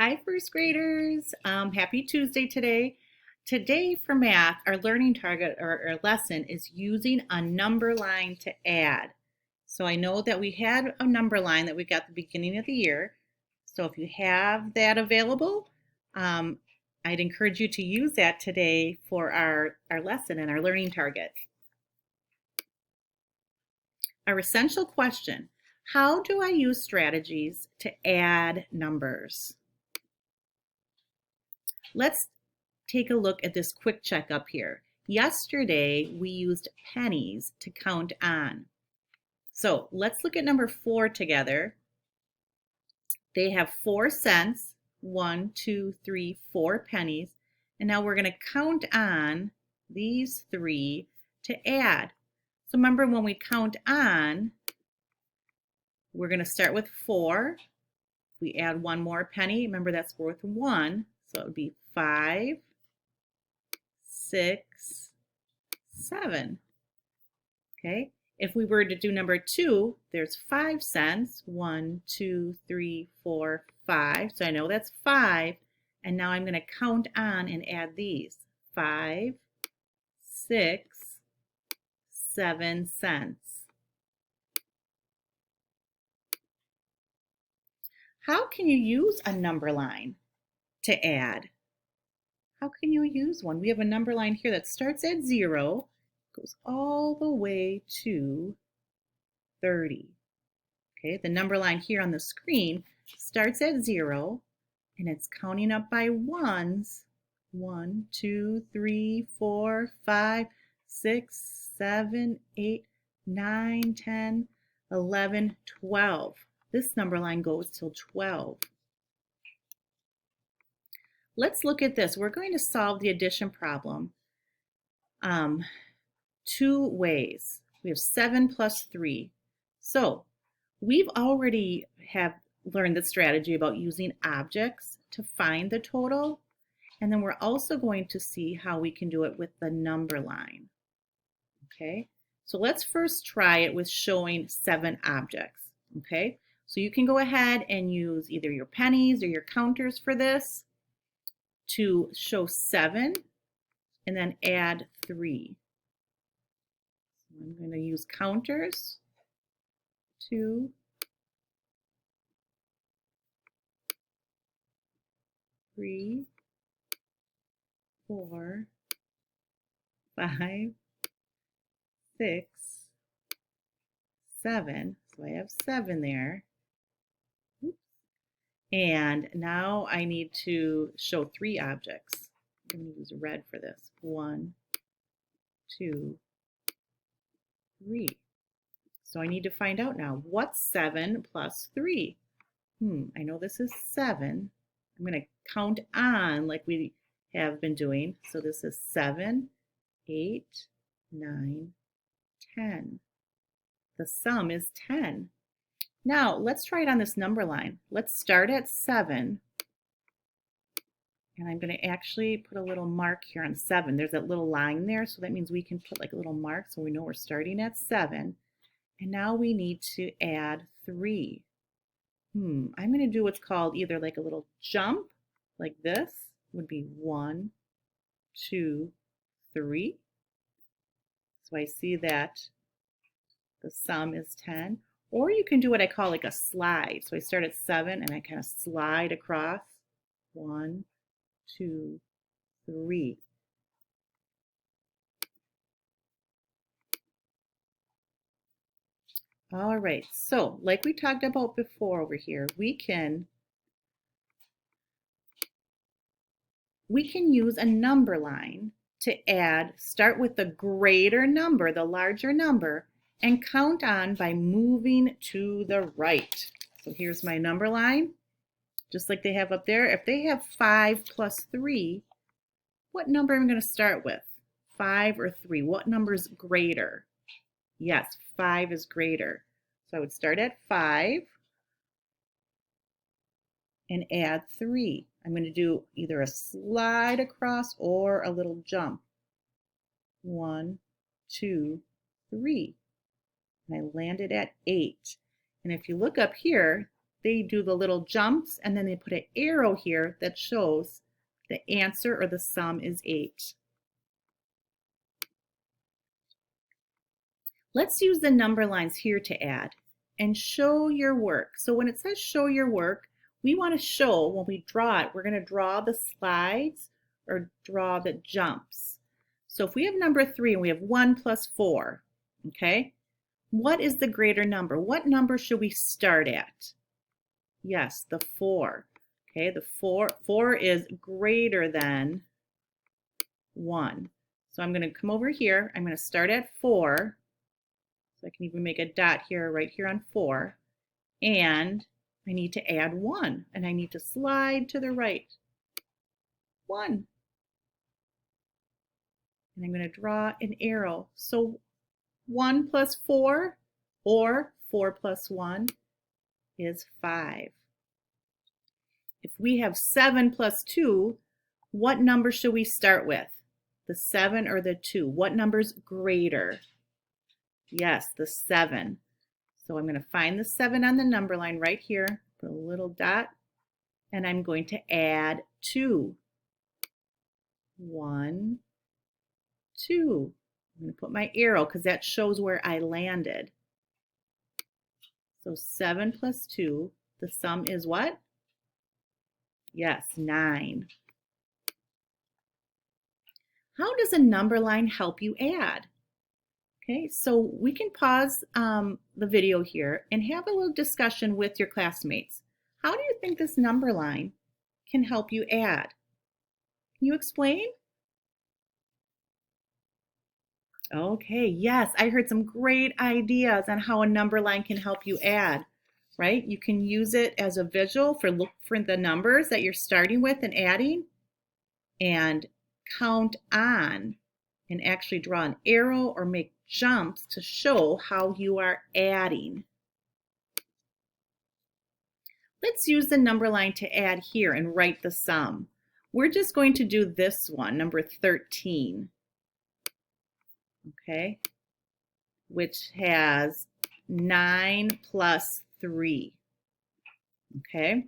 Hi, first graders. Happy Tuesday today. Today for math, our learning target or our lesson is using a number line to add. So I know that we had a number line that we got at the beginning of the year. So if you have that available, I'd encourage you to use that today for our lesson and our learning target. Our essential question: how do I use strategies to add numbers? Let's take a look at this quick checkup here. Yesterday, we used pennies to count on. So let's look at number 4 together. They have 4 cents, 1, 2, 3, 4 pennies. And now we're going to count on these 3 to add. So remember, when we count on, we're going to start with 4. We add 1 more penny. Remember, that's worth 1. So it would be 5, 6, 7. Okay, if we were to do number 2, there's 5 cents. 1, 2, 3, 4, 5. So I know that's 5. And now I'm going to count on and add these. 5, 6, 7 cents. How can you use a number line to add? How can you use one? We have a number line here that starts at 0, goes all the way to 30. Okay, the number line here on the screen starts at 0 and it's counting up by ones. 1, 2, 3, 4, 5, 6, 7, 8, 9, 10, 11, 12. This number line goes till 12. Let's look at this. We're going to solve the addition problem 2 ways. We have 7 plus 3. So we've already have learned the strategy about using objects to find the total. And then we're also going to see how we can do it with the number line. Okay, so let's first try it with showing 7 objects. Okay, so you can go ahead and use either your pennies or your counters for this to show 7 and then add 3. So I'm going to use counters. 2, 3, 4, 5, 6, 7. So I have 7 there. Oops. And now I need to show 3 objects. I'm going to use red for this. 1, 2, 3. So I need to find out now, what's 7 plus 3? I know this is 7. I'm going to count on like we have been doing. So this is 7, 8, 9, 10. The sum is 10. Now let's try it on this number line. Let's start at 7. And I'm going to actually put a little mark here on 7. There's that little line there, so that means we can put like a little mark so we know we're starting at 7. And now we need to add 3. I'm going to do what's called either like a little jump, like this would be 1, 2, 3. So I see that the sum is 10. Or you can do what I call like a slide. So I start at 7 and I kind of slide across. 1, 2, 3. All right, so like we talked about before over here, we can use a number line to start with the greater number, the larger number, and count on by moving to the right. So here's my number line, just like they have up there. If they have 5 plus 3, what number am I going to start with? 5 or 3? What number is greater? Yes, 5 is greater. So I would start at 5 and add 3. I'm going to do either a slide across or a little jump. 1, 2, 3. And I landed at 8. And if you look up here, they do the little jumps, and then they put an arrow here that shows the answer or the sum is 8. Let's use the number lines here to add and show your work. So when it says show your work, we want to show, when we draw it, we're going to draw the slides or draw the jumps. So if we have number 3 and we have 1 plus 4, okay, what is the greater number? What number should we start at? Yes, the 4. Okay, the 4 is greater than 1. So I'm going to come over here. I'm going to start at 4. So I can even make a dot here, right here on 4. And I need to add 1. And I need to slide to the right. 1. And I'm going to draw an arrow. So 1 plus 4 or 4 plus 1 is 5. If we have 7 plus 2, what number should we start with? The 7 or the 2? What number's greater? Yes, the 7. So I'm going to find the 7 on the number line right here, put a little dot, and I'm going to add 2. 1, 2. I'm going to put my arrow because that shows where I landed. So 7 plus 2, the sum is what? Yes, 9. How does a number line help you add? Okay, so we can pause the video here and have a little discussion with your classmates. How do you think this number line can help you add? Can you explain? Okay, yes, I heard some great ideas on how a number line can help you add, right? You can use it as a visual for look for the numbers that you're starting with and adding, and count on and actually draw an arrow or make jumps to show how you are adding. Let's use the number line to add here and write the sum. We're just going to do this one, number 13. Okay, which has 9 plus 3. Okay,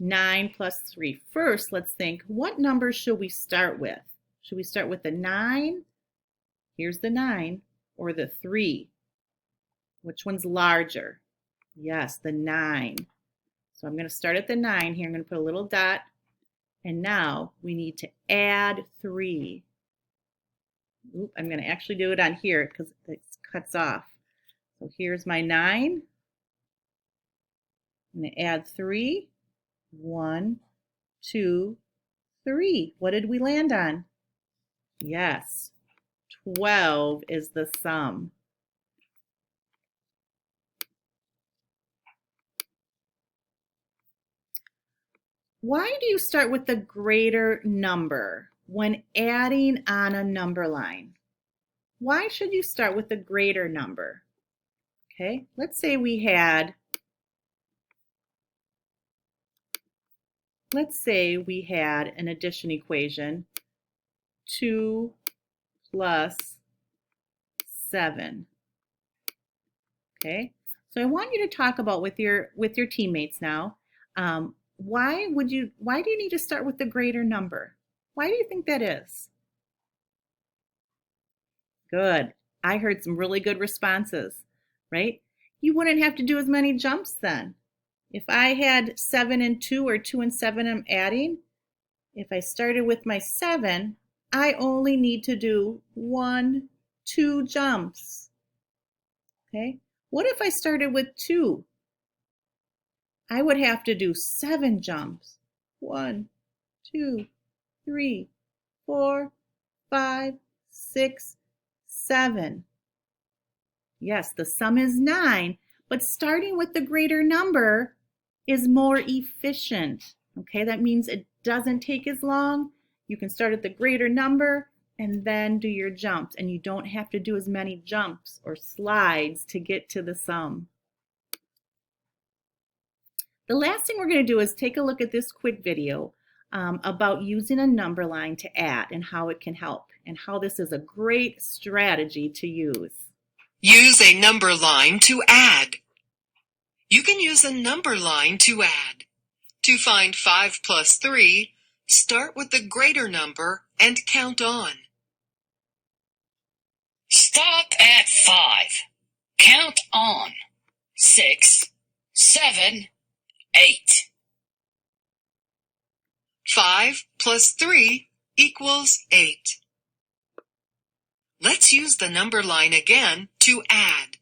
9 plus 3. First, let's think, what number should we start with? Should we start with the 9? Here's the 9, or the 3? Which one's larger? Yes, the 9. So I'm going to start at the 9 here. I'm going to put a little dot, and now we need to add 3. Oop, I'm going to actually do it on here because it cuts off. So here's my 9. I'm going to add 3. 1, 2, 3. What did we land on? Yes, 12 is the sum. Why do you start with the greater number when adding on a number line? Why should you start with the greater number? Okay, let's say we had, an addition equation, 2 plus 7. Okay, so I want you to talk about with your teammates now. Why do you need to start with the greater number? Why do you think that is? Good. I heard some really good responses, right? You wouldn't have to do as many jumps then. If I had 7 and 2 or 2 and 7 I'm adding, if I started with my 7, I only need to do 1, 2 jumps. Okay? What if I started with 2? I would have to do 7 jumps. 1, 2, 3, 4, 5, 6, 7. Yes, the sum is 9, but starting with the greater number is more efficient. Okay, that means it doesn't take as long. You can start at the greater number and then do your jumps, and you don't have to do as many jumps or slides to get to the sum. The last thing we're going to do is take a look at this quick video about using a number line to add and how it can help, and how this is a great strategy to use. Use a number line to add. You can use a number line to add. To find 5 plus 3, start with the greater number and count on. Stop at 5. Count on. 6, 7, 8. 5 plus 3 equals 8. Let's use the number line again to add.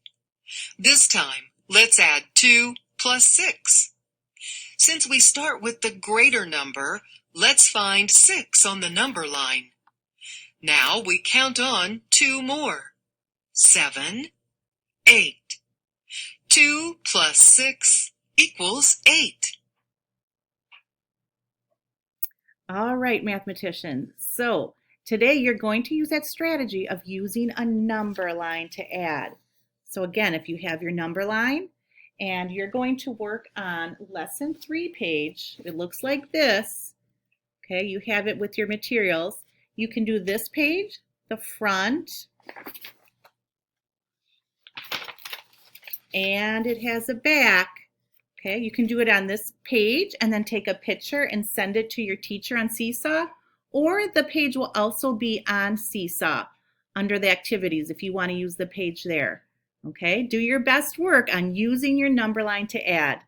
This time, let's add 2 plus 6. Since we start with the greater number, let's find 6 on the number line. Now we count on 2 more. 7, 8. 2 plus 6 equals 8. All right, mathematicians. So today you're going to use that strategy of using a number line to add. So again, if you have your number line and you're going to work on lesson 3 page, it looks like this. Okay, you have it with your materials. You can do this page, the front, and it has a back. Okay, you can do it on this page and then take a picture and send it to your teacher on Seesaw, or the page will also be on Seesaw under the activities if you want to use the page there. Okay, do your best work on using your number line to add.